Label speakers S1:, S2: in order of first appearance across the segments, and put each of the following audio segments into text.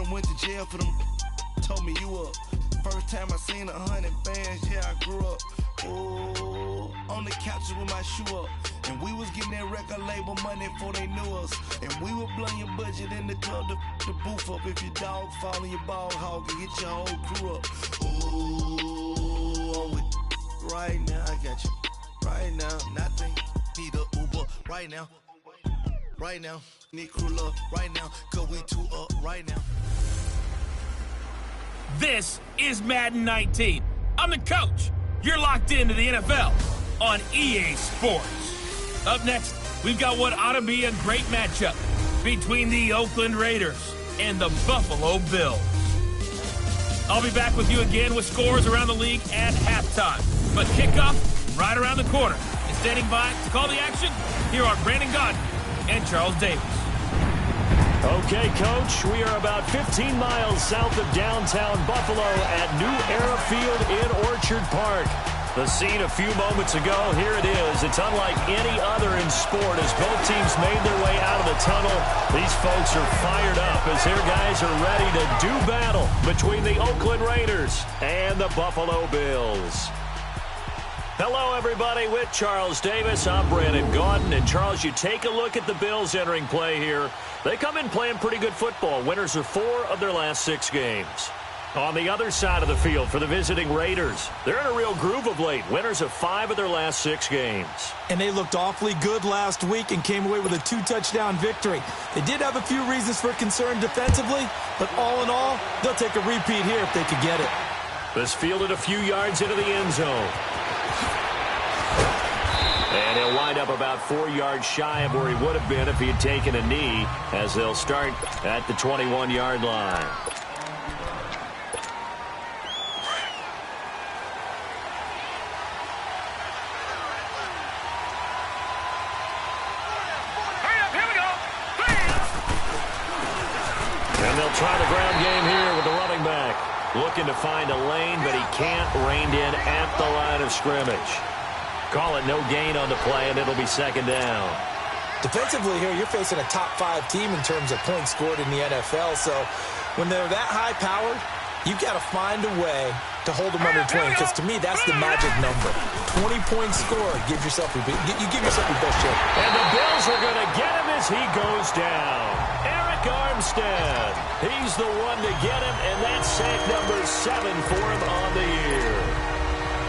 S1: done went to jail for them. Told me you up. First time I seen 100 bands, yeah, I grew up. Ooh, on the couches with my shoe up. And we was getting that record label money before they knew us. And we were blowing your budget in the club to booth up. If your dog fall in your ball hog and get your whole crew up. Ooh, I'm with right now, I got you. Right now, nothing. Need a Uber right now. Right now, need crew love right now. Cause we two up right now.
S2: This is Madden 19. I'm the coach. You're locked into the NFL on EA Sports. Up next, we've got what ought to be a great matchup between the Oakland Raiders and the Buffalo Bills. I'll be back with you again with scores around the league at halftime. But kickoff right around the corner. And standing by to call the action, here are Brandon Gaudin and Charles Davis.
S3: Okay, Coach, we are about 15 miles south of downtown Buffalo at New Era Field in Orchard Park. The scene a few moments ago, here it is. It's unlike any other in sport as both teams made their way out of the tunnel. These folks are fired up as their guys are ready to do battle between the Oakland Raiders and the Buffalo Bills. Hello, everybody. With Charles Davis, I'm Brandon Gaudin. And, Charles, you take a look at the Bills entering play here. They come in playing pretty good football. Winners of 4 of their last 6 games. On the other side of the field for the visiting Raiders, they're in a real groove of late. Winners of 5 of their last 6 games.
S4: And they looked awfully good last week and came away with a 2-touchdown victory. They did have a few reasons for concern defensively, but all in all, they'll take a repeat here if they could get it.
S3: This fielded a few yards into the end zone. And he'll wind up about 4 yards shy of where he would have been if he had taken a knee, as they'll start at the 21-yard line. And they'll try the ground game here with the running back. Looking to find a lane, but he can't rein in at the line of scrimmage. Call it no gain on the play, and it'll be second down.
S4: Defensively here, you're facing a top-5 team in terms of points scored in the NFL, so when they're that high-powered, you've got to find a way to hold them under 20, because to me, that's the magic number. 20-point score, you give yourself your best shot.
S3: And the Bills are going to get him as he goes down. Eric Armstead, he's the one to get him, and that's sack number 7 for him on the year.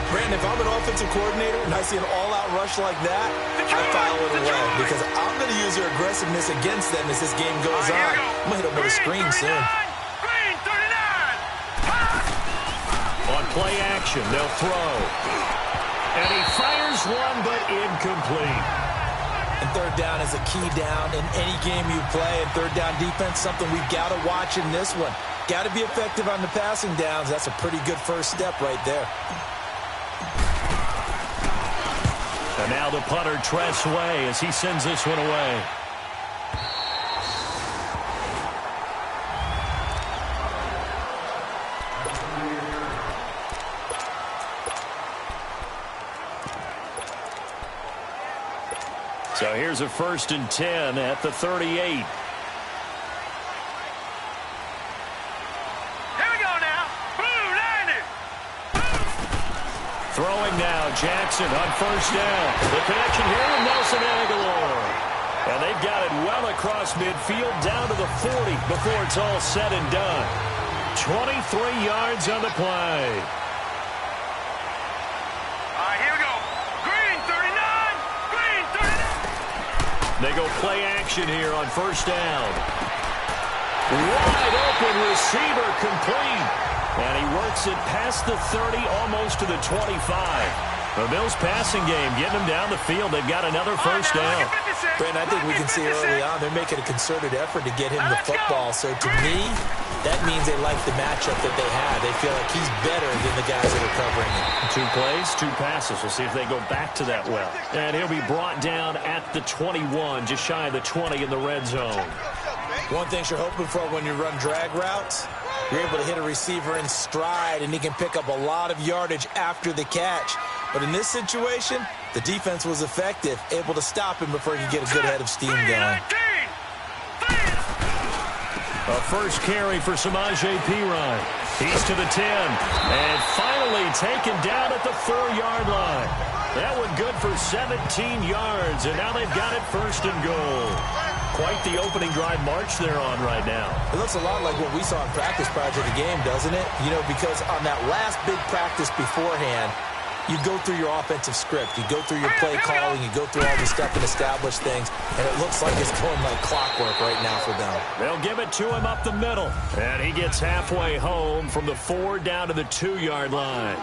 S4: Brandon, if I'm an offensive coordinator and I see an all-out rush like that, I file it away because I'm going to use their aggressiveness against them as this game goes on. I'm going to hit them with a screen soon.
S3: On play action, they'll throw. And he fires one, but incomplete.
S4: And third down is a key down in any game you play. And third down defense, something we've got to watch in this one. Got to be effective on the passing downs. That's a pretty good first step right there.
S3: And now the punter, Tress Way, as he sends this one away. So here's a 1st and 10 at the 38. Throwing now, Jackson on 1st down. The connection here with Nelson Aguilar. And they've got it well across midfield down to the 40 before it's all said and done. 23 yards on the play.
S5: Here we go. Green 39. Green 39.
S3: They go play action here on 1st down. Wide open receiver complete. And he works it past the 30, almost to the 25. The Bills passing game, getting them down the field. They've got another 1st down.
S4: Brandon, I think we can see early on they're making a concerted effort to get him the football. So to me, that means they like the matchup that they have. They feel like he's better than the guys that are covering him.
S3: 2 plays, 2 passes. We'll see if they go back to that well. And he'll be brought down at the 21, just shy of the 20 in the red zone.
S4: One thing you're hoping for when you run drag routes, you're able to hit a receiver in stride, and he can pick up a lot of yardage after the catch. But in this situation, the defense was effective, able to stop him before he could get a good head of steam going.
S3: A first carry for Samaje Perine. He's to the 10. And finally taken down at the 4-yard line. That one good for 17 yards. And now they've got it first and goal. Quite the opening drive march they're on right now.
S4: It looks a lot like what we saw in practice prior to the game, doesn't it? You know, because on that last big practice beforehand, you go through your offensive script. You go through your play calling. You go through all the stuff and establish things. And it looks like it's going like clockwork right now for them.
S3: They'll give it to him up the middle. And he gets halfway home from the 4 down to the 2-yard line.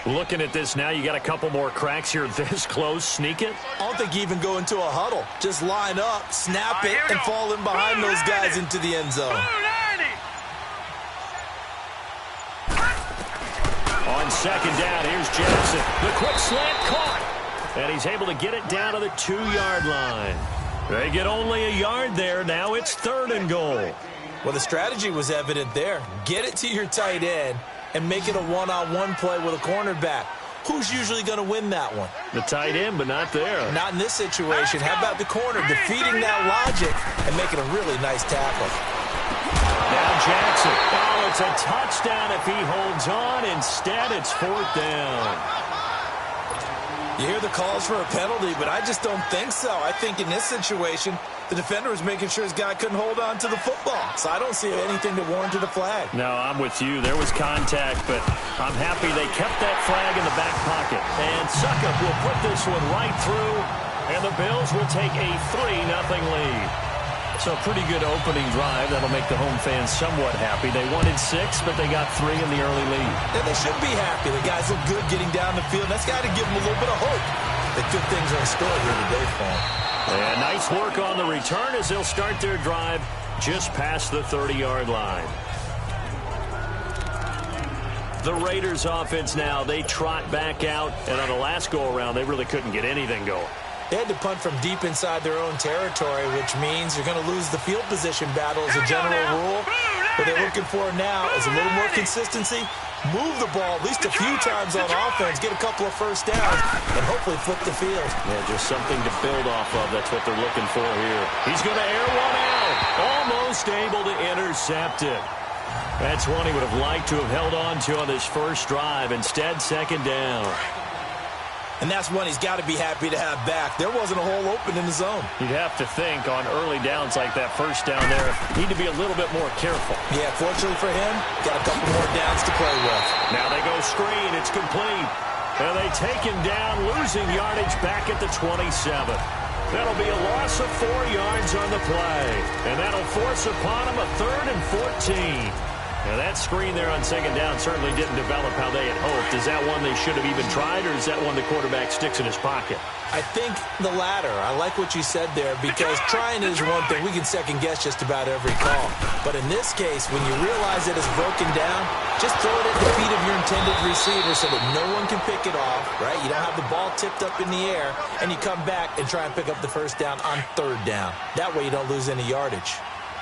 S3: Looking at this now, you got a couple more cracks here this close. Sneak it?
S4: I don't think you even go into a huddle. Just line up, snap it, and fall in behind those guys into the end zone.
S3: On second down, here's Jackson. The quick slant caught. And he's able to get it down to the 2-yard line. They get only a yard there. Now it's 3rd and goal.
S4: Well, the strategy was evident there. Get it to your tight end and make it a one-on-one play with a cornerback. Who's usually going to win that one?
S3: The tight end, but not there.
S4: Not in this situation. How about the corner defeating that logic and making a really nice tackle?
S3: Now Jackson. Oh, it's a touchdown if he holds on. Instead, it's 4th down.
S4: You hear the calls for a penalty, but I just don't think so. I think in this situation, the defender was making sure his guy couldn't hold on to the football. So I don't see anything that warranted a flag.
S3: No, I'm with you. There was contact, but I'm happy they kept that flag in the back pocket. And Suckup will put this one right through, and the Bills will take a 3-0 lead. So a pretty good opening drive. That'll make the home fans somewhat happy. They wanted 6, but they got 3 in the early lead.
S4: And they should be happy. The guys look good getting down the field. That's got to give them a little bit of hope that good things are in store here today for them.
S3: And nice work on the return as they'll start their drive just past the 30-yard line. The Raiders offense now, they trot back out. And on the last go-around, they really couldn't get anything going.
S4: They had to punt from deep inside their own territory, which means you're going to lose the field position battle as a general rule. What they're looking for now is a little more consistency, move the ball at least a few times on offense, get a couple of first downs, and hopefully flip the field.
S3: Yeah, just something to build off of. That's what they're looking for here. He's going to air one out. Almost able to intercept it. That's one he would have liked to have held on to on this first drive. Instead, 2nd down.
S4: And that's one he's got to be happy to have back. There wasn't a hole open in the zone.
S3: You'd have to think on early downs like that first down there, need to be a little bit more careful.
S4: Yeah, fortunately for him, got a couple more downs to play with.
S3: Now they go screen. It's complete. And they take him down, losing yardage back at the 27. That'll be a loss of 4 yards on the play. And that'll force upon him a 3rd and 14. Now that screen there on 2nd down certainly didn't develop how they had hoped. Is that one they should have even tried, or is that one the quarterback sticks in his pocket?
S4: I think the latter. I like what you said there, because trying is one thing. We can second-guess just about every call. But in this case, when you realize that it's broken down, just throw it at the feet of your intended receiver so that no one can pick it off, right? You don't have the ball tipped up in the air, and you come back and try and pick up the first down on 3rd down. That way you don't lose any yardage.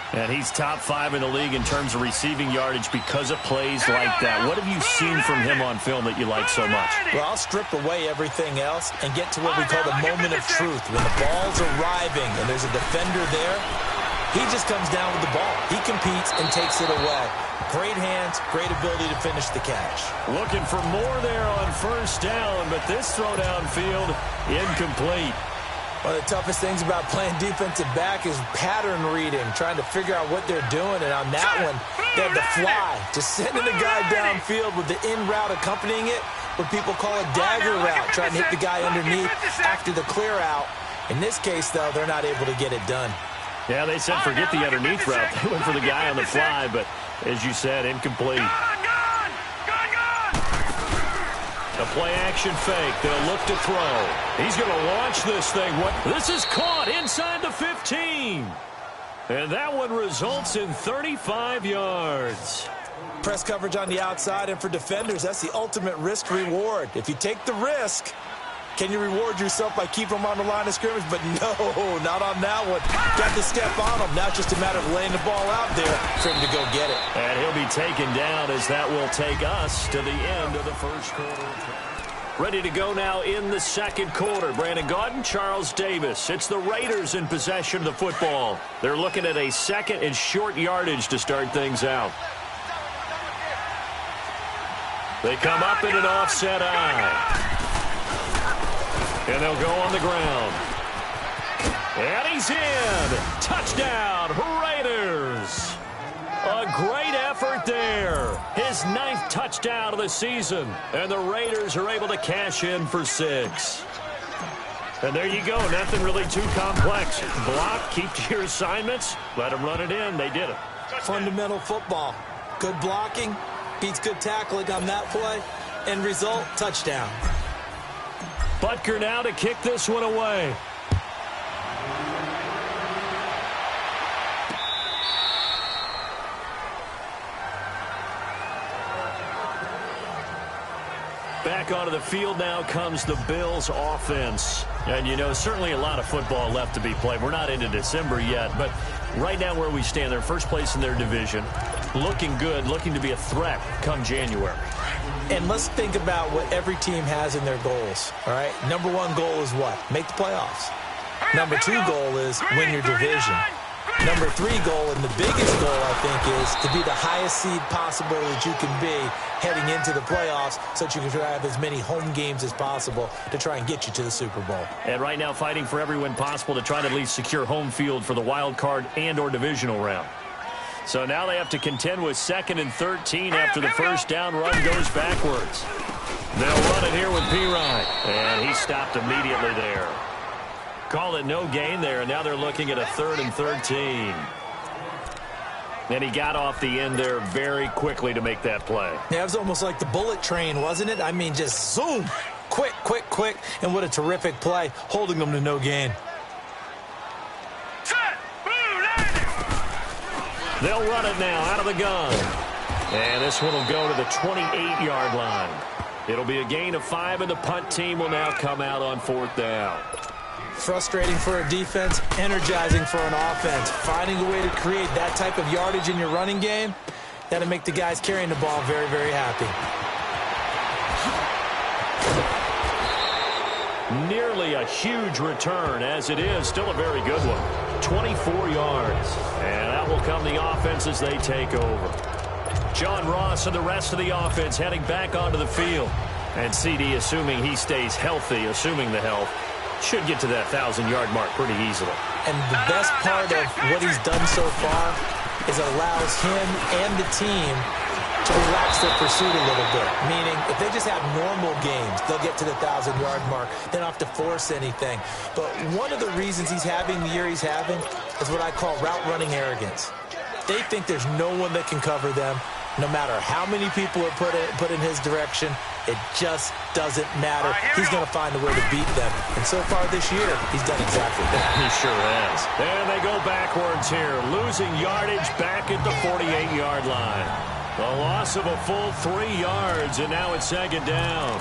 S3: And he's top 5 in the league in terms of receiving yardage because of plays like that. What have you seen from him on film that you like so much?
S4: Well, I'll strip away everything else and get to what we call the moment of truth. When the ball's arriving and there's a defender there, he just comes down with the ball. He competes and takes it away. Great hands, great ability to finish the catch.
S3: Looking for more there on first down, but this throw downfield incomplete.
S4: One of the toughest things about playing defensive back is pattern reading, trying to figure out what they're doing. And on that one, they had the fly, just sending the guy downfield with the in route accompanying it, what people call a dagger route, trying to hit the guy underneath after the clear out. In this case, though, they're not able to get it done.
S3: Yeah, they said forget the underneath route. They went for the guy on the fly, but as you said, incomplete. The play-action fake. They'll look to throw. He's going to launch this thing. This is caught inside the 15. And that one results in 35 yards.
S4: Press coverage on the outside, and for defenders, that's the ultimate risk-reward. If you take the risk, can you reward yourself by keeping them on the line of scrimmage? But no, not on that one. Got to step on them. Now it's just a matter of laying the ball out there for him to go get it.
S3: And he'll be taken down as that will take us to the end of the first quarter. Ready to go now in the second quarter. Brandon Gaudin, Charles Davis. It's the Raiders in possession of the football. They're looking at a second and short yardage to start things out. They come up in an offset eye. And they'll go on the ground. And he's in. Touchdown, Raiders. A great effort there. His 9th touchdown of the season. And the Raiders are able to cash in for 6. And there you go. Nothing really too complex. Block, keep to your assignments, let them run it in. They did it.
S4: Fundamental football. Good blocking beats good tackling on that play. End result, touchdown.
S3: Butker now to kick this one away. Back onto the field now comes the Bills offense. And, you know, certainly a lot of football left to be played. We're not into December yet, but right now where we stand, they're first place in their division. Looking good, looking to be a threat come January.
S4: And let's think about what every team has in their goals, all right? Number 1 goal is what? Make the playoffs. Number 2 goal is win your division. Number 3 goal, and the biggest goal, I think, is to be the highest seed possible that you can be heading into the playoffs so that you can have as many home games as possible to try and get you to the Super Bowl.
S3: And right now fighting for every win possible to try to at least secure home field for the wild card and or divisional round. So now they have to contend with 2nd and 13 after the first down run goes backwards. They'll run it here with Pirine, and he stopped immediately there. Call it no gain there, and now they're looking at a 3rd and 13. And he got off the end there very quickly to make that play.
S4: Yeah, it was almost like the bullet train, wasn't it? I mean, just zoom, quick, quick, quick, and what a terrific play, holding them to no gain.
S3: They'll run it now out of the gun. And this one will go to the 28-yard line. It'll be a gain of 5, and the punt team will now come out on 4th down.
S4: Frustrating for a defense, energizing for an offense. Finding a way to create that type of yardage in your running game, that'll make the guys carrying the ball very, very happy.
S3: Nearly a huge return, as it is. Still a very good one. 24 yards. And that will come the offense as they take over. John Ross and the rest of the offense heading back onto the field. And CD, assuming he stays healthy, assuming the health, should get to that 1,000-yard mark pretty easily.
S4: And the best part of what he's done so far is it allows him and the team to relax their pursuit a little bit. Meaning, if they just have normal games, they'll get to the 1,000-yard mark. They don't have to force anything. But one of the reasons he's having the year he's having is what I call route running arrogance. They think there's no one that can cover them. No matter how many people are put in his direction, it just doesn't matter. He's going to find a way to beat them. And so far this year, he's done exactly that.
S3: He sure has. And they go backwards here, losing yardage back at the 48-yard line. A loss of a full 3 yards, and now it's 2nd down.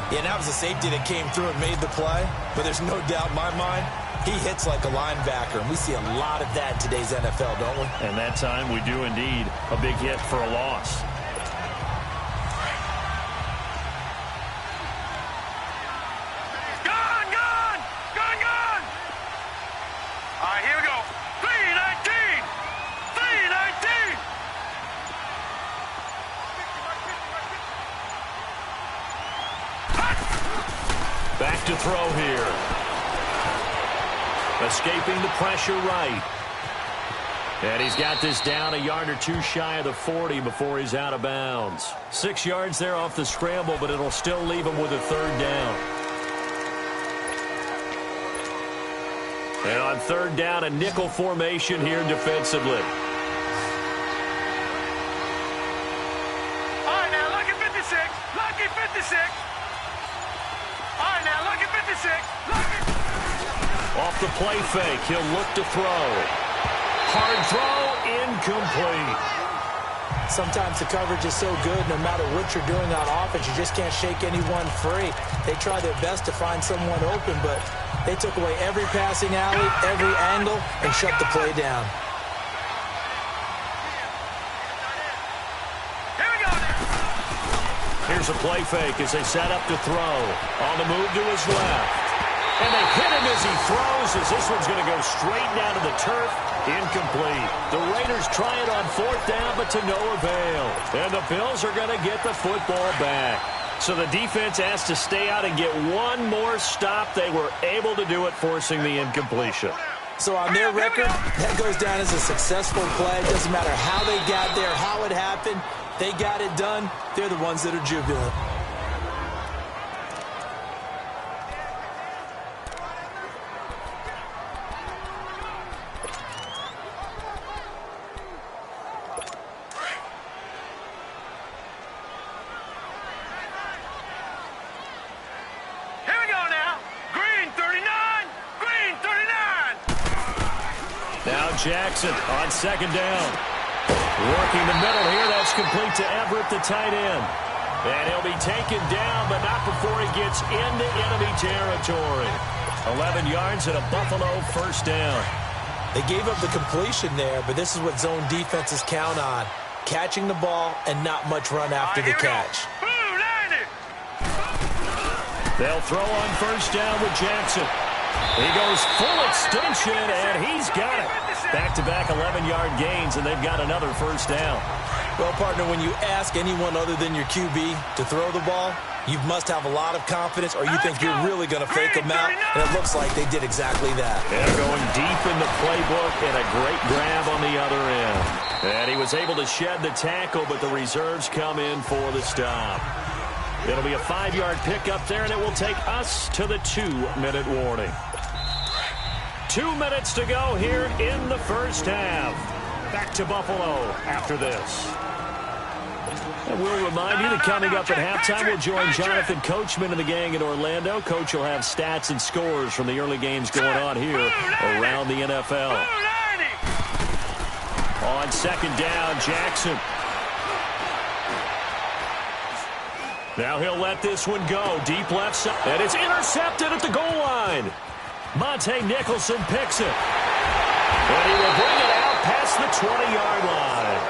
S4: Yeah, that was a safety that came through and made the play. But there's no doubt in my mind, he hits like a linebacker, and we see a lot of that in today's NFL, don't we?
S3: And that time we do indeed. A big hit for a loss.
S5: Gone! All right, here we go. 3-19! 3-19!
S3: Back to throw here. Escaping the pressure right. And he's got this down a yard or 2 shy of the 40 before he's out of bounds. 6 yards there off the scramble, but it'll still leave him with a 3rd down. And on 3rd down, a nickel formation here defensively.
S5: All right, now, lucky 56. Lucky 56. All right, now, lucky 56. Lucky.
S3: Off the play fake, he'll look to throw. Hard throw, incomplete.
S4: Sometimes the coverage is so good, no matter what you're doing on offense, you just can't shake anyone free. They try their best to find someone open, but they took away every passing alley, every angle, and shut the play down.
S5: Here we go now.
S3: Here's a play fake as they set up to throw. On the move to his left. And they hit him as he throws, as this one's going to go straight down to the turf. Incomplete. The Raiders try it on 4th down, but to no avail. And the Bills are going to get the football back. So the defense has to stay out and get one more stop. They were able to do it, forcing the incompletion.
S4: So on their record, that goes down as a successful play. Doesn't matter how they got there, how it happened. They got it done. They're the ones that are jubilant.
S3: Jackson on 2nd down. Working the middle here. That's complete to Everett, the tight end. And he'll be taken down, but not before he gets into enemy territory. 11 yards and a Buffalo 1st down.
S4: They gave up the completion there, but this is what zone defenses count on. Catching the ball and not much run after the catch.
S3: They'll throw on 1st down with Jackson. He goes full extension, and he's got it. Back-to-back 11-yard gains, and they've got another 1st down.
S4: Well, partner, when you ask anyone other than your QB to throw the ball, you must have a lot of confidence, or you think you're really going to fake them out, and it looks like they did exactly that.
S3: And going deep in the playbook, and a great grab on the other end. And he was able to shed the tackle, but the reserves come in for the stop. It'll be a 5-yard pickup there, and it will take us to the 2-minute warning. 2 minutes to go here in the 1st half. Back to Buffalo after this. And we'll remind you that coming up at halftime, we'll join Jonathan Coachman and the gang in Orlando. Coach will have stats and scores from the early games going on here around the NFL. On 2nd down, Jackson. Now he'll let this one go. Deep left side. And it's intercepted at the goal line. Monte Nicholson picks it. And he will bring it out past the 20-yard line.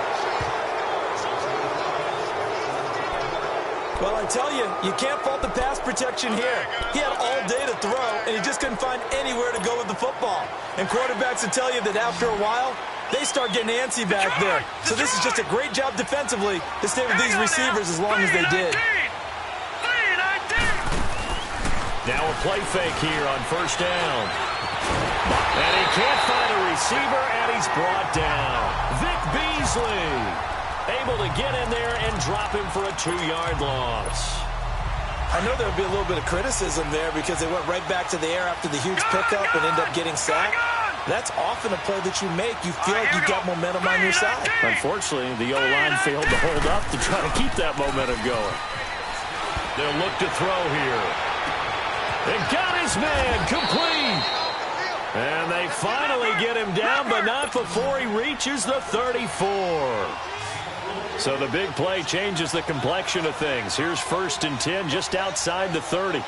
S4: Well, I tell you, you can't fault the pass protection here. He had all day to throw, and he just couldn't find anywhere to go with the football. And quarterbacks will tell you that after a while, they start getting antsy back there. So this is just a great job defensively to stay with these receivers as long as they did.
S3: Now a play fake here on 1st down. And he can't find a receiver, and he's brought down. Vic Beasley able to get in there and drop him for a 2-yard loss.
S4: I know there'll be a little bit of criticism there because they went right back to the air after the huge pickup and ended up getting sacked. That's often a play that you make. You feel like you've got momentum on your side.
S3: Unfortunately, the O-line failed to hold up to try to keep that momentum going. They'll look to throw here. They got his man complete. And they finally get him down, but not before he reaches the 34. So the big play changes the complexion of things. Here's 1st and 10 just outside the 30.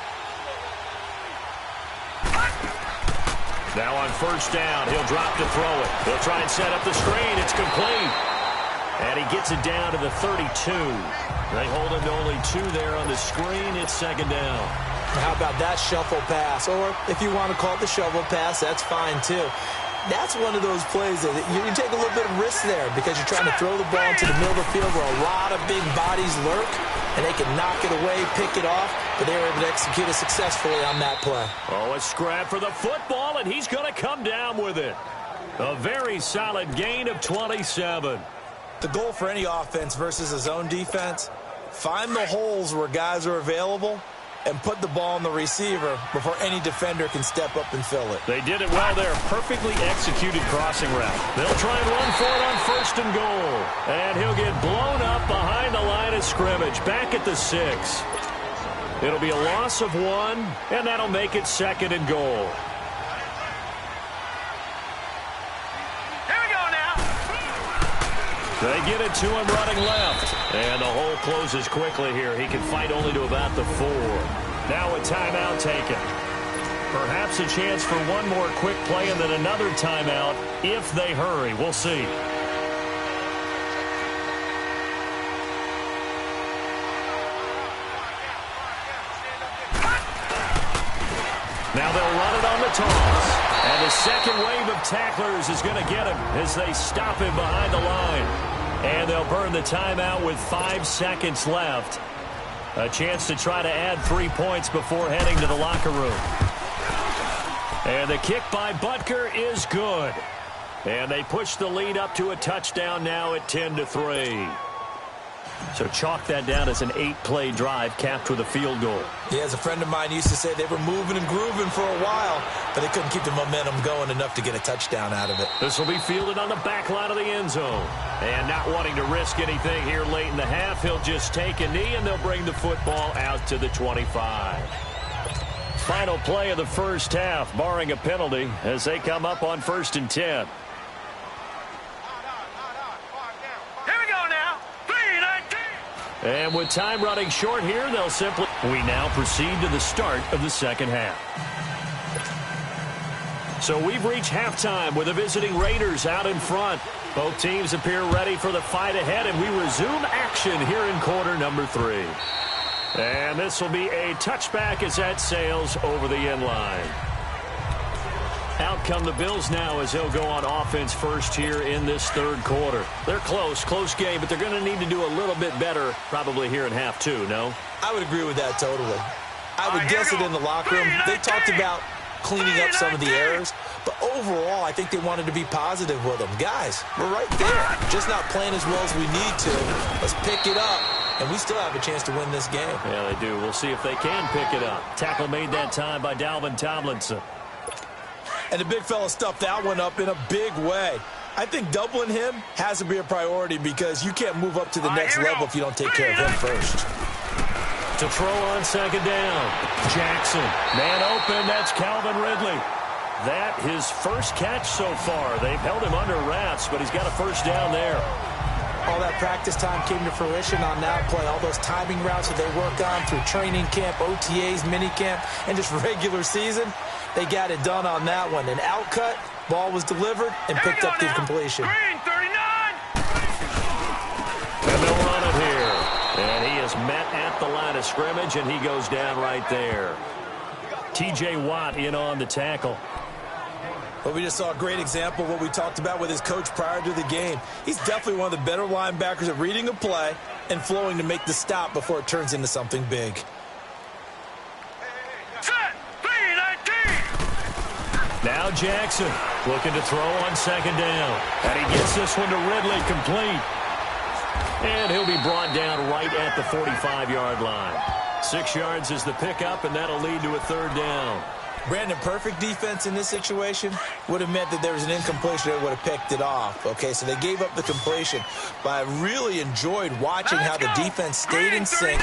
S3: Now on 1st down, he'll drop to throw it. He'll try and set up the screen. It's complete. And he gets it down to the 32. They hold him to only 2 there on the screen. It's 2nd down.
S4: How about that shuffle pass? Or if you want to call it the shovel pass, that's fine too. That's one of those plays that you take a little bit of risk there because you're trying to throw the ball into the middle of the field where a lot of big bodies lurk, and they can knock it away, pick it off, but they were able to execute it successfully on that play.
S3: Oh, a scrap for the football, and he's going to come down with it. A very solid gain of 27.
S4: The goal for any offense versus a zone defense, find the holes where guys are available and put the ball on the receiver before any defender can step up and fill it.
S3: They did it well there. Perfectly executed crossing route. They'll try and run for it on 1st and goal. And he'll get blown up behind the line of scrimmage. Back at the 6. It'll be a loss of 1, and that'll make it 2nd and goal.
S5: Here we go now.
S3: They get it to him running left. And the hole closes quickly here. He can fight only to about the 4. Now a timeout taken. Perhaps a chance for one more quick play and then another timeout if they hurry. We'll see. Now they'll run it on the toss. And the second wave of tacklers is going to get him as they stop him behind the line. And they'll burn the timeout with 5 seconds left. A chance to try to add 3 points before heading to the locker room. And the kick by Butker is good. And they push the lead up to a touchdown now at 10-3. So chalk that down as an 8-play drive capped with a field goal.
S4: Yeah, as a friend of mine used to say, they were moving and grooving for a while, but they couldn't keep the momentum going enough to get a touchdown out of it.
S3: This will be fielded on the back line of the end zone. And not wanting to risk anything here late in the half, he'll just take a knee, and they'll bring the football out to the 25. Final play of the first half, barring a penalty, as they come up on 1st and 10. And with time running short here, they'll simply... We now proceed to the start of the second half. So we've reached halftime with the visiting Raiders out in front. Both teams appear ready for the fight ahead, and we resume action here in quarter number 3. And this will be a touchback as that sails over the end line. Out come the Bills now as they'll go on offense first here in this third quarter. They're close game, but they're going to need to do a little bit better probably here in half 2, no?
S4: I would agree with that totally. I would guess it in the locker room. They talked about cleaning up some of the errors, but overall, I think they wanted to be positive with them. Guys, we're right there. Just not playing as well as we need to. Let's pick it up, and we still have a chance to win this game.
S3: Yeah, they do. We'll see if they can pick it up. Tackle made that time by Dalvin Tomlinson.
S4: And the big fella stuffed that one up in a big way. I think doubling him has to be a priority because you can't move up to the next level if you don't take care of him first.
S3: To throw on second down, Jackson. Man open, that's Calvin Ridley. That his first catch so far. They've held him under wraps, but he's got a first down there.
S4: All that practice time came to fruition on that play. All those timing routes that they work on through training camp, OTAs, minicamp, and just regular season. They got it done on that one. An outcut, ball was delivered, and picked up the completion.
S5: Green, 39.
S3: And they'll run it here. And he is met at the line of scrimmage, and he goes down right there. T.J. Watt in on the tackle.
S4: Well, we just saw a great example of what we talked about with his coach prior to the game. He's definitely one of the better linebackers at reading a play and flowing to make the stop before it turns into something big.
S5: Set. 3-19.
S3: Now Jackson looking to throw on second down. And he gets this one to Ridley complete. And he'll be brought down right at the 45-yard line. 6 yards is the pickup, and that'll lead to a third down.
S4: Brandon, perfect defense in this situation would have meant that there was an incompletion that would have picked it off. Okay, so they gave up the completion. But I really enjoyed watching how the defense stayed in sync,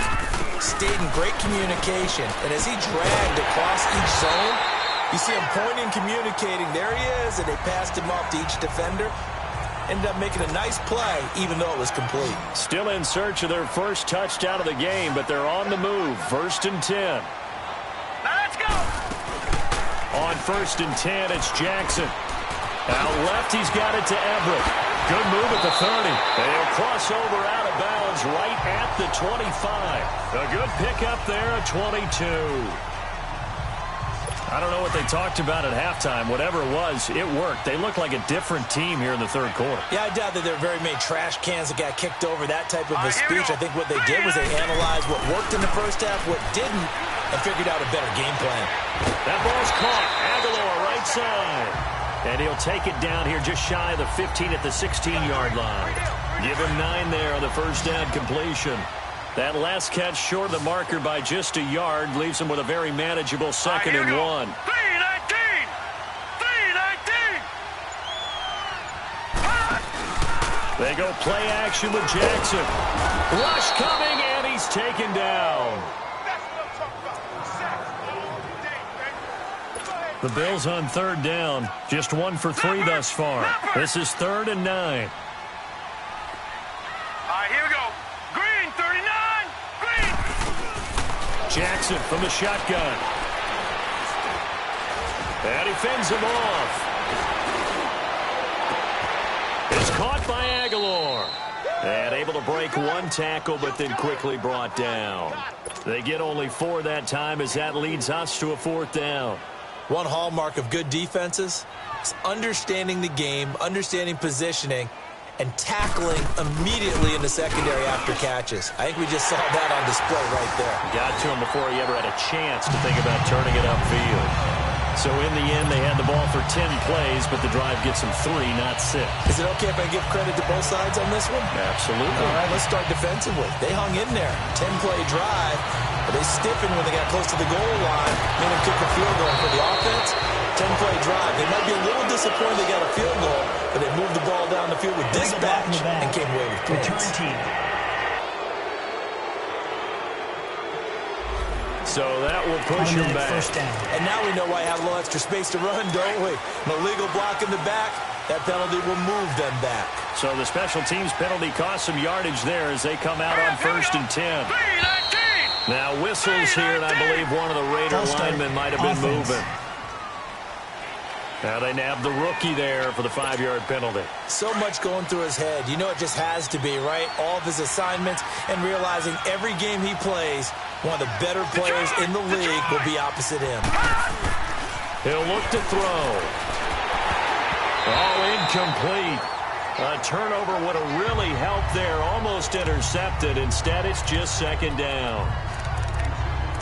S4: stayed in great communication. And as he dragged across each zone, you see him pointing, communicating. There he is, and they passed him off to each defender. Ended up making a nice play, even though it was complete.
S3: Still in search of their first touchdown of the game, but they're on the move. 1st and 10.
S5: Now let's go.
S3: On 1st and 10, it's Jackson. Out left, he's got it to Everett. Good move at the 30. And he'll cross over out of bounds right at the 25. A good pickup there at 22. I don't know what they talked about at halftime. Whatever it was, it worked. They look like a different team here in the third quarter.
S4: Yeah, I doubt that there are very many trash cans that got kicked over, that type of a speech. I think what they did was they analyzed what worked in the first half, what didn't, and figured out a better game plan.
S3: That ball's caught. Aguilar right side. And he'll take it down here just shy of the 15 at the 16-yard line. Give him 9 there on the first down completion. That last catch short of the marker by just a yard leaves him with a very manageable 2nd and 1.
S5: 3-19. 3-19.
S3: They go play action with Jackson. Rush coming, and he's taken down. The Bills on 3rd down. Just 1 for 3 thus far. This is 3rd and 9.
S5: All right, here we go. Green, 39. Green.
S3: Jackson from the shotgun. And he fends him off. It's caught by Aguilar. And able to break 1 tackle, but then quickly brought down. They get only 4 that time as that leads us to a 4th down.
S4: One hallmark of good defenses is understanding the game, understanding positioning, and tackling immediately in the secondary after catches. I think we just saw that on display right there.
S3: Got to him before he ever had a chance to think about turning it upfield. So in the end, they had the ball for 10 plays, but the drive gets them 3, not 6.
S4: Is it okay if I give credit to both sides on this one?
S3: Absolutely.
S4: All right, let's start defensively. They hung in there. 10-play drive, but they stiffened when they got close to the goal line, made them kick a field goal. For the offense, 10-play drive. They might be a little disappointed they got a field goal, but they moved the ball down the field with dispatch and came away with points.
S3: So that will push him back.
S4: And now we know why I have a little extra space to run, don't we? An illegal block in the back. That penalty will move them back.
S3: So the special teams penalty cost some yardage there as they come out on 1st and 10. Now whistles here, and I believe one of the Raider linemen might have been moving. Now they nab the rookie there for the 5-yard penalty.
S4: So much going through his head. You know it just has to be, right? All of his assignments and realizing every game he plays, one of the better players in the league will be opposite him.
S3: He'll look to throw. Oh, incomplete. A turnover would have really helped there. Almost intercepted. Instead, it's just 2nd down.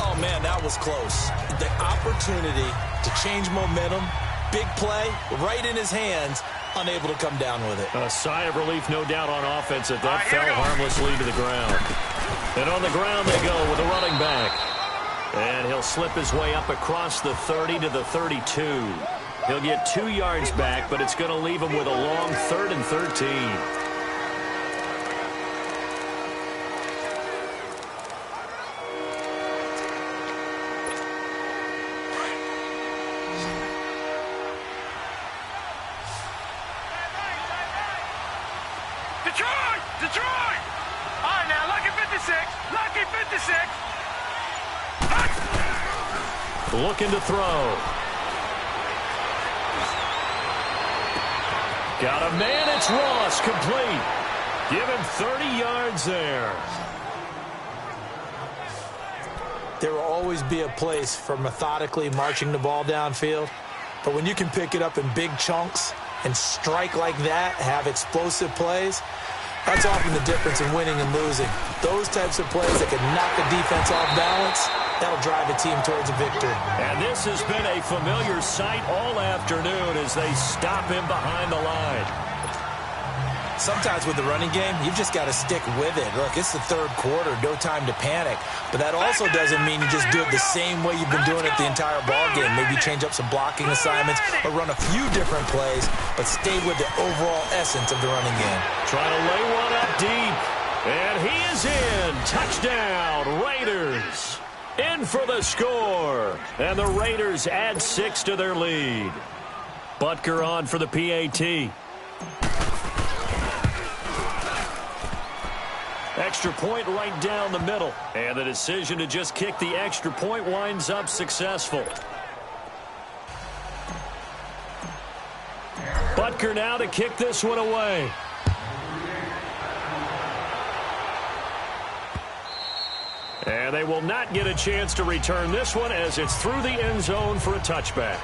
S4: Oh, man, that was close. The opportunity to change momentum, big play, right in his hands, unable to come down with it.
S3: A sigh of relief, no doubt, on offense that fell harmlessly to the ground. And on the ground they go with a running back. And he'll slip his way up across the 30 to the 32. He'll get 2 yards back, but it's going to leave him with a long 3rd and 13.
S5: Detroit! All right, now, lucky 56. Lucky 56.
S3: Looking to throw. Got a man, it's Ross, complete. Give him 30 yards there.
S4: There will always be a place for methodically marching the ball downfield, but when you can pick it up in big chunks and strike like that, have explosive plays, that's often the difference in winning and losing. Those types of plays that can knock the defense off balance, that'll drive a team towards a victory.
S3: And this has been a familiar sight all afternoon as they stop him behind the line.
S4: Sometimes with the running game, you've just got to stick with it. Look, it's the 3rd quarter, no time to panic. But that also doesn't mean you just do it the same way you've been doing it the entire ball game. Maybe change up some blocking assignments or run a few different plays, but stay with the overall essence of the running game.
S3: Trying to lay one up deep. And he is in. Touchdown, Raiders. In for the score. And the Raiders add 6 to their lead. Butker on for the PAT. Extra point right down the middle. And the decision to just kick the extra point winds up successful. Butker now to kick this one away. And they will not get a chance to return this one as it's through the end zone for a touchback.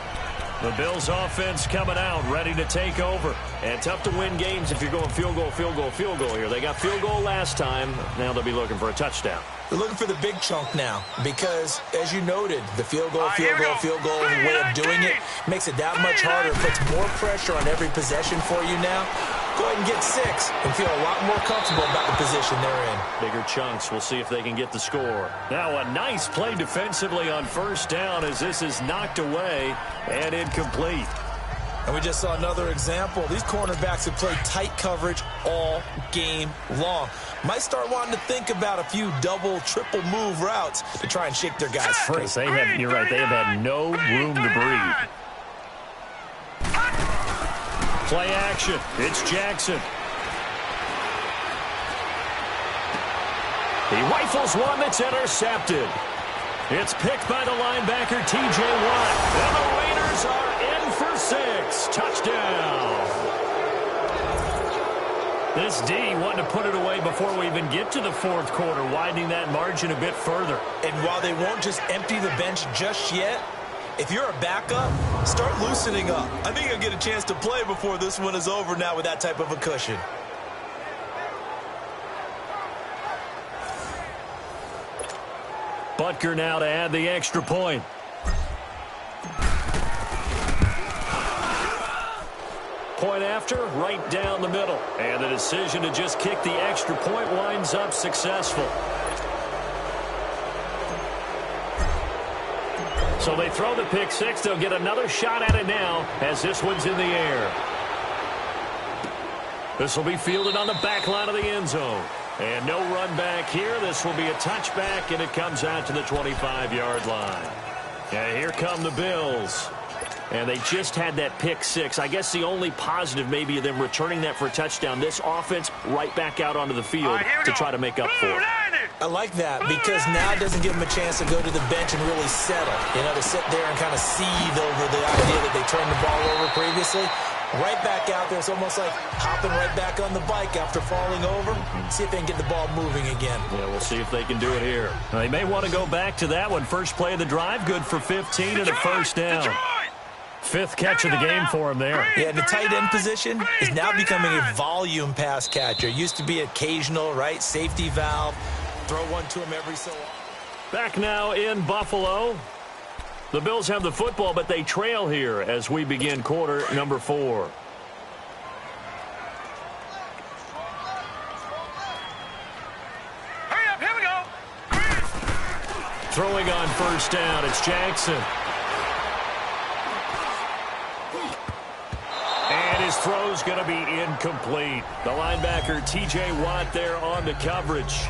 S3: The Bills offense coming out, ready to take over. And tough to win games if you're going field goal, field goal, field goal here. They got field goal last time. Now they'll be looking for a touchdown.
S4: They're looking for the big chunk now because, as you noted, the field goal way of doing it makes it that much harder. It puts more pressure on every possession for you now. Go ahead and get 6 and feel a lot more comfortable about the position they're in.
S3: Bigger chunks. We'll see if they can get the score. Now a nice play defensively on 1st down as this is knocked away and incomplete.
S4: And we just saw another example. These cornerbacks have played tight coverage all game long. Might start wanting to think about a few double, triple move routes to try and shake their guys free.
S3: You're right, they have had no room to breathe. Play action. It's Jackson. He rifles one that's intercepted. It's picked by the linebacker, T.J. Watt. And the Raiders are in for 6. Touchdown. This D wanted to put it away before we even get to the 4th quarter, widening that margin a bit further.
S4: And while they won't just empty the bench just yet, If you're a backup, start loosening up. I think you'll get a chance to play before this one is over now with that type of a cushion.
S3: Butker now to add the extra point. Point after, right down the middle. And the decision to just kick the extra point winds up successful. So they throw the pick six. They'll get another shot at it now as this one's in the air. This will be fielded on the back line of the end zone. And no run back here. This will be a touchback, and it comes out to the 25-yard line. And here come the Bills. And they just had that pick six. I guess the only positive maybe of them returning that for a touchdown. This offense right back out onto the field to try to make up for it.
S4: I like that because now it doesn't give them a chance to go to the bench and really settle. You know, to sit there and kind of seethe over the idea that they turned the ball over previously. Right back out there. It's almost like hopping right back on the bike after falling over. See if they can get the ball moving again.
S3: Yeah, we'll see if they can do it here. They may want to go back to that one. First play of the drive, good for 15 and a first down. Fifth catch of the game for him there.
S4: Yeah, the tight end position is now becoming a volume pass catcher. Used to be occasional, right? Safety valve. Throw one to him every so often.
S3: Back now in Buffalo. The Bills have the football, but they trail here as we begin quarter number 4.
S5: Hurry up, here we go.
S3: Throwing on first down, it's Jackson. And his throw's going to be incomplete. The linebacker, T.J. Watt, there on the coverage.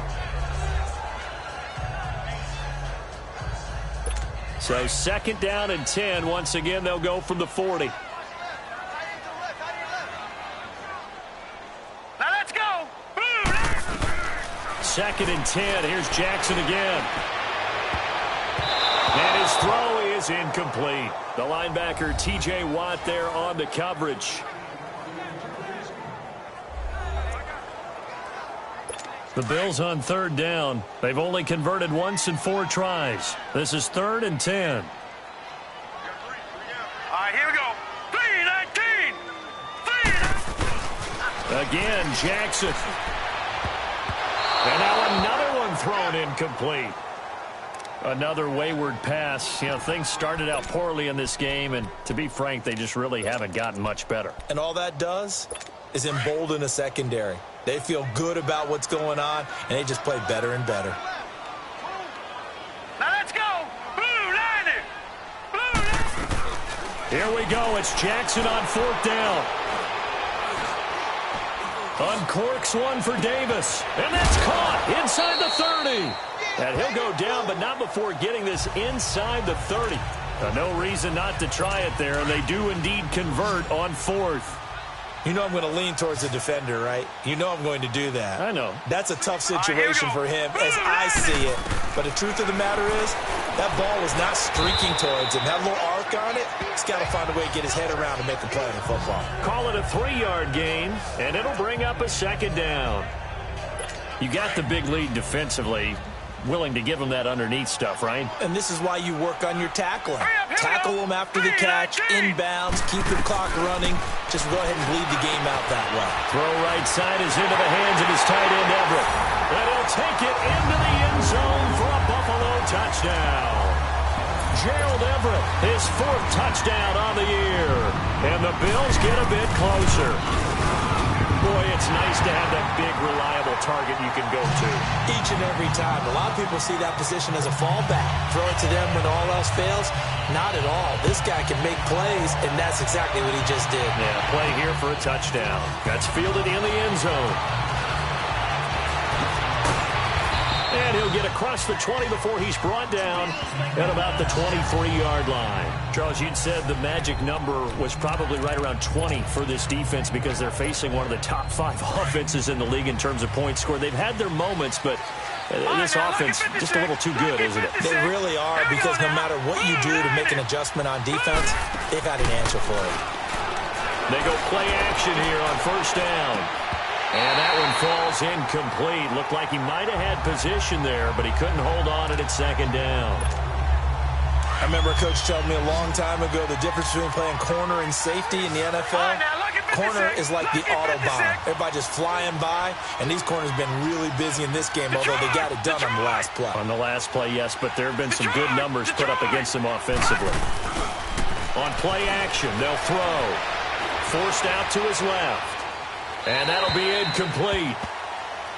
S3: So second down and 10. Once again, they'll go from the 40.
S5: Now let's go.
S3: Second and 10. Here's Jackson again. And his throw is incomplete. The linebacker, T.J. Watt, there on the coverage. The Bills on third down. They've only converted once in 4 tries. This is 3rd and 10.
S5: All right, here we go. 3-19.
S3: Again, Jackson. And now another one thrown incomplete. Another wayward pass. You know, things started out poorly in this game, and to be frank, they just really haven't gotten much better.
S4: And all that does is embolden a secondary. They feel good about what's going on, and they just play better and better.
S5: Now let's go. Blue line.
S3: Here we go. It's Jackson on 4th down. Uncorks one for Davis. And that's caught inside the 30. And he'll go down, but not before getting this inside the 30. No reason not to try it there, and they do indeed convert on 4th.
S4: You know I'm going to lean towards the defender, right? You know I'm going to do that.
S3: I know.
S4: That's a tough situation for him as I see it. But the truth of the matter is, that ball was not streaking towards him. That little arc on it, he's got to find a way to get his head around and make a play in football.
S3: Call it a 3-yard gain, and it'll bring up a second down. You got the big lead defensively. Willing to give them that underneath stuff, right?
S4: And this is why you work on your tackling. Tackle them after the catch, inbounds, keep the clock running. Just go ahead and bleed the game out that way.
S3: Throw right side is into the hands of his tight end, Everett. And he'll take it into the end zone for a Buffalo touchdown. Gerald Everett, his 4th touchdown on the year. And the Bills get a bit closer. Boy, it's nice to have that big, reliable target you can go to.
S4: Each and every time. A lot of people see that position as a fallback. Throw it to them when all else fails. Not at all. This guy can make plays, and that's exactly what he just did.
S3: Yeah, play here for a touchdown. That's fielded in the end zone. And he'll get across the 20 before he's brought down at about the 23-yard line. Charles, you'd said the magic number was probably right around 20 for this defense because they're facing one of the top 5 offenses in the league in terms of points scored. They've had their moments, but this offense just a little too good, isn't it?
S4: They really are, because no matter what you do to make an adjustment on defense, they've had an answer for it.
S3: They go play action here on first down. And that one falls incomplete. Looked like he might have had position there, but he couldn't hold on at second down.
S4: I remember a coach told me a long time ago the difference between playing corner and safety in the NFL. Corner is like the Autobahn. Everybody just flying by, and these corners have been really busy in this game, although they got it done on the last play.
S3: On the last play, yes, but there have been some good numbers put up against them offensively. On play action, they'll throw. Forced out to his left. And that'll be incomplete.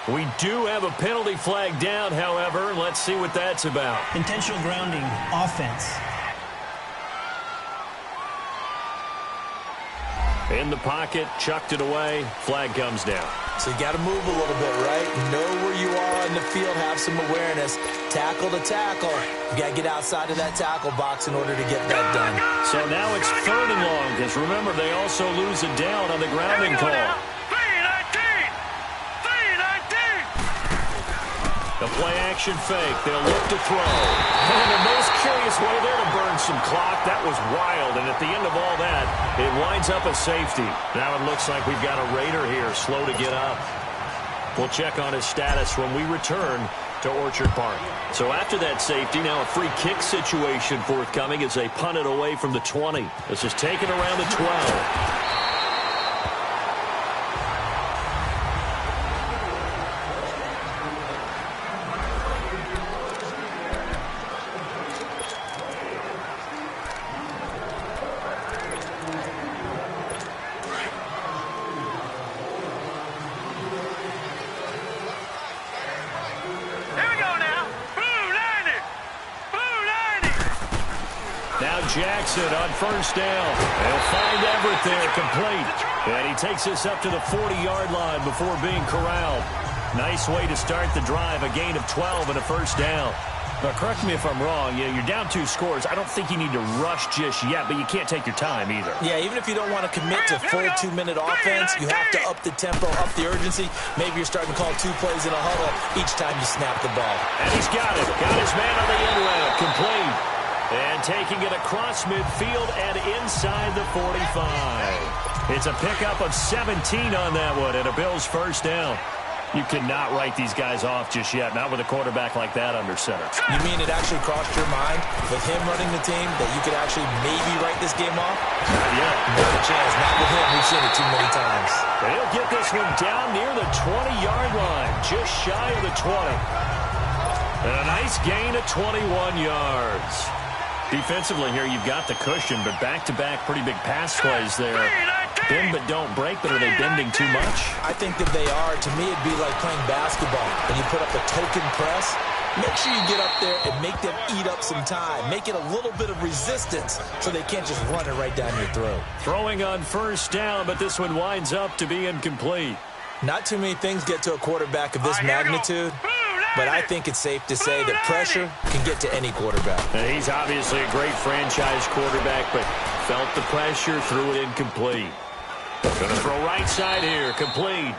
S3: We do have a penalty flag down, however. Let's see what that's about.
S6: Intentional grounding, offense.
S3: In the pocket, chucked it away. Flag comes down.
S4: So you got to move a little bit, right? Know where you are in the field, have some awareness. Tackle to tackle. You got to get outside of that tackle box in order to get that done.
S3: So now it's 3rd and long, because remember, they also lose a down on the grounding call. The play-action fake. They'll look to throw. And the most curious way there to burn some clock. That was wild. And at the end of all that, it winds up a safety. Now it looks like we've got a Raider here, slow to get up. We'll check on his status when we return to Orchard Park. So after that safety, now a free kick situation forthcoming as they punt it away from the 20. This is taken around the 12. Jackson on 1st down. They'll find Everett there, complete. And he takes us up to the 40-yard line before being corralled. Nice way to start the drive, a gain of 12 and a 1st down. Now, correct me if I'm wrong. You're down 2 scores. I don't think you need to rush just yet, but you can't take your time either.
S4: Yeah, even if you don't want to commit to full 2-minute offense, you have to up the tempo, up the urgency. Maybe you're starting to call 2 plays in a huddle each time you snap the ball.
S3: And he's got it. Got his man on the end route, complete. And taking it across midfield and inside the 45. It's a pickup of 17 on that one and a Bills 1st down. You cannot write these guys off just yet, not with a quarterback like that under center.
S4: You mean it actually crossed your mind with him running the team that you could actually maybe write this game off?
S3: Not yet.
S4: Not a chance. Not with him. We've seen it too many times.
S3: They'll get this one down near the 20-yard line, just shy of the 20. And a nice gain of 21 yards. Defensively here, you've got the cushion, but back-to-back pretty big pass plays there. Bend but don't break, but are they bending too much?
S4: I think that they are. To me, it'd be like playing basketball. When you put up a token press, make sure you get up there and make them eat up some time. Make it a little bit of resistance so they can't just run it right down your throat.
S3: Throwing on 1st down, but this one winds up to be incomplete.
S4: Not too many things get to a quarterback of this magnitude. But I think it's safe to say that pressure can get to any quarterback.
S3: And he's obviously a great franchise quarterback, but felt the pressure, threw it incomplete. Going to throw right side here, complete.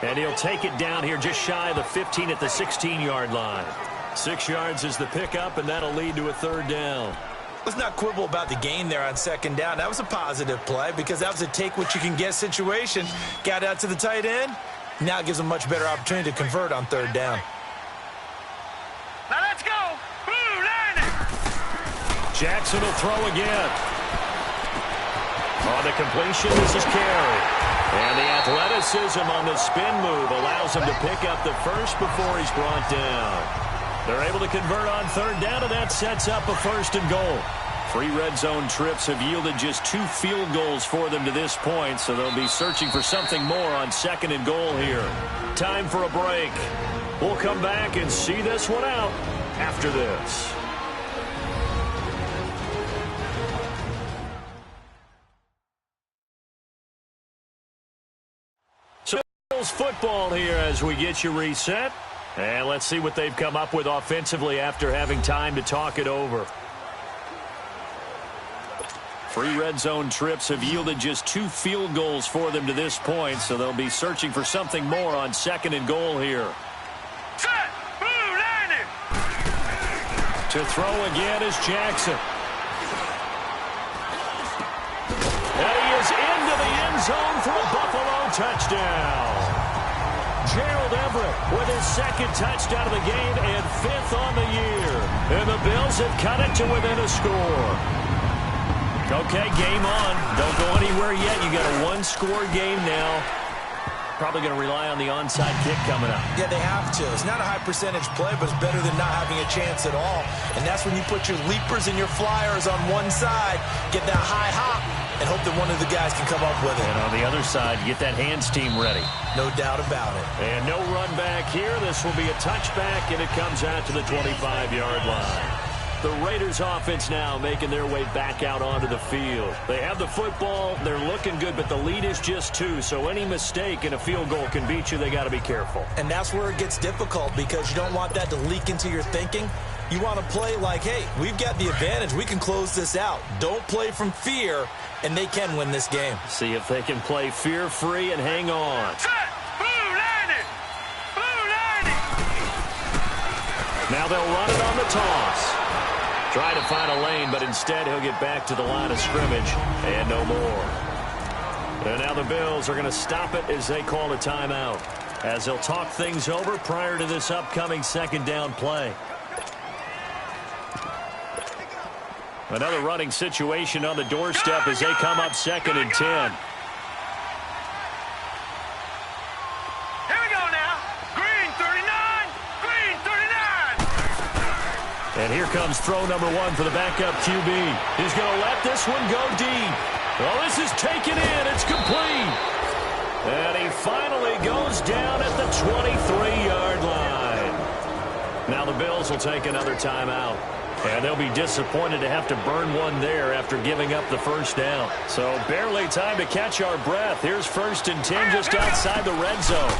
S3: And he'll take it down here just shy of the 15 at the 16-yard line. 6 yards is the pickup, and that'll lead to a 3rd down.
S4: Let's not quibble about the gain there on 2nd down. That was a positive play because that was a take-what-you-can-get situation. Got out to the tight end. Now it gives them a much better opportunity to convert on 3rd down.
S5: Now let's go. Blue line it.
S3: Jackson will throw again. On the completion, this is Carey. And the athleticism on the spin move allows him to pick up the first before he's brought down. They're able to convert on 3rd down, and that sets up a 1st and goal. 3 red zone trips have yielded just 2 field goals for them to this point, so they'll be searching for something more on 2nd and goal here. Time for a break. We'll come back and see this one out after this. So Bills football here as we get you reset. And let's see what they've come up with offensively after having time to talk it over. 3 red zone trips have yielded just 2 field goals for them to this point, so they'll be searching for something more on 2nd and goal here.
S5: Set. Blue line it.
S3: To throw again is Jackson. And he is into the end zone for a Buffalo touchdown. Gerald Everett with his second touchdown of the game and 5th on the year. And the Bills have cut it to within a score. Okay, game on. Don't go anywhere yet. You got a one-score game now. Probably going to rely on the onside kick coming up.
S4: Yeah, they have to. It's not a high-percentage play, but it's better than not having a chance at all. And that's when you put your leapers and your flyers on one side, get that high hop, and hope that one of the guys can come up with it.
S3: And on the other side, get that hands team ready.
S4: No doubt about it.
S3: And no run back here. This will be a touchback, and it comes out to the 25-yard line. The Raiders offense now making their way back out onto the field. They have the football. They're looking good, but the lead is just 2. So any mistake in a field goal can beat you. They got to be careful.
S4: And that's where it gets difficult because you don't want that to leak into your thinking. You want to play like, hey, we've got the advantage. We can close this out. Don't play from fear, and they can win this game.
S3: See if they can play fear-free and hang on.
S5: Set! Blue landing! Blue landing!
S3: Now they'll run it on the toss. Try to find a lane, but instead he'll get back to the line of scrimmage and no more. And now the Bills are going to stop it as they call a timeout, as they'll talk things over prior to this upcoming second down play. Another running situation on the doorstep as they come up 2nd and 10. And here comes throw number 1 for the backup QB. He's going to let this one go deep. Oh, this is taken in. It's complete. And he finally goes down at the 23-yard line. Now the Bills will take another timeout. And they'll be disappointed to have to burn one there after giving up the first down. So barely time to catch our breath. Here's 1st and 10 just outside the red zone.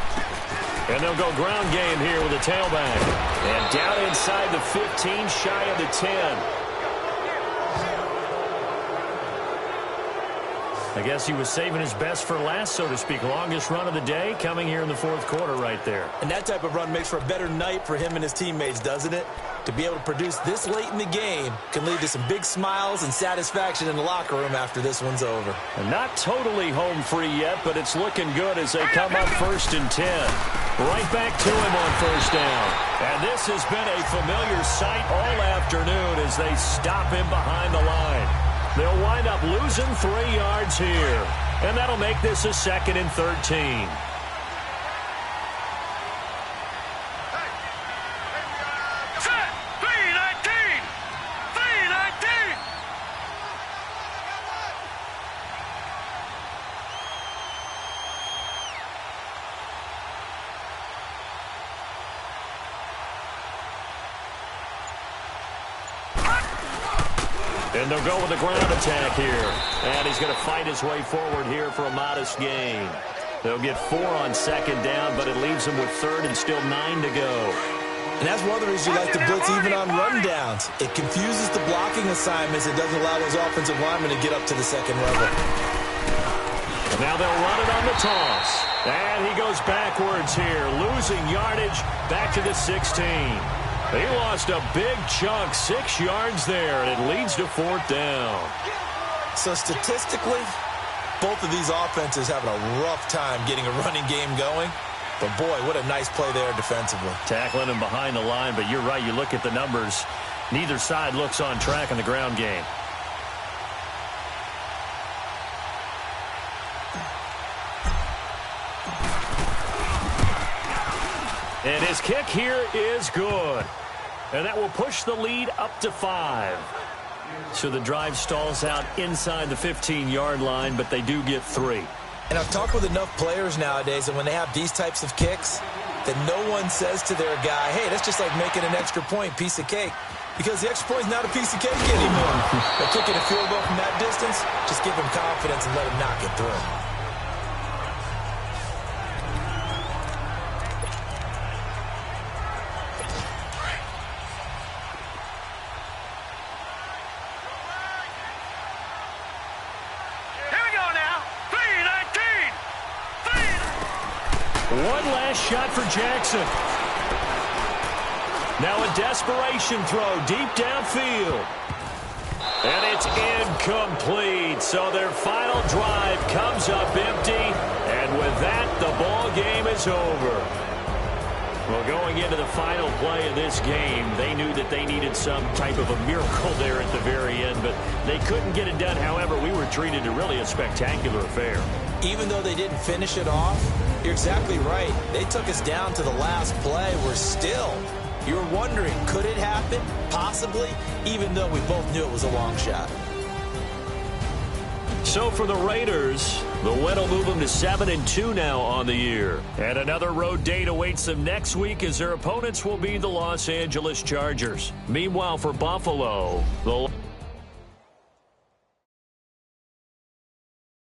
S3: And they'll go ground game here with a tailback. And down inside the 15, shy of the 10. I guess he was saving his best for last, so to speak. Longest run of the day coming here in the 4th quarter right there.
S4: And that type of run makes for a better night for him and his teammates, doesn't it? To be able to produce this late in the game can lead to some big smiles and satisfaction in the locker room after this one's over.
S3: And not totally home free yet, but it's looking good as they come up 1st and 10. Right back to him on 1st down. And this has been a familiar sight all afternoon as they stop him behind the line. They'll wind up losing 3 yards here. And that'll make this a 2nd and 13. And they'll go with the ground attack here. And he's going to fight his way forward here for a modest gain. They'll get 4 on 2nd down, but it leaves them with 3rd and still 9 to go.
S4: And that's one of the reasons you like to blitz even on rundowns. It confuses the blocking assignments. It doesn't allow those offensive linemen to get up to the 2nd level.
S3: Now they'll run it on the toss. And he goes backwards here, losing yardage back to the 16. He lost a big chunk, 6 yards there, and it leads to 4th down.
S4: So statistically, both of these offenses having a rough time getting a running game going. But, boy, what a nice play there defensively.
S3: Tackling him behind the line, but you're right. You look at the numbers. Neither side looks on track in the ground game. And his kick here is good. And that will push the lead up to 5. So the drive stalls out inside the 15-yard line, but they do get 3.
S4: And I've talked with enough players nowadays that when they have these types of kicks, that no one says to their guy, hey, that's just like making an extra point, piece of cake. Because the extra point is not a piece of cake anymore. But kicking a field goal from that distance, just give him confidence and let him knock it through.
S3: One last shot for Jackson. Now a desperation throw deep downfield. And it's incomplete. So their final drive comes up empty. And with that, the ball game is over. Well, going into the final play of this game, they knew that they needed some type of a miracle there at the very end, but they couldn't get it done. However, we were treated to really a spectacular affair.
S4: Even though they didn't finish it off, you're exactly right. They took us down to the last play. You're wondering, could it happen? Possibly, even though we both knew it was a long shot.
S3: So for the Raiders, the win will move them to 7-2 now on the year. And another road date awaits them next week as their opponents will be the Los Angeles Chargers. Meanwhile, for Buffalo, the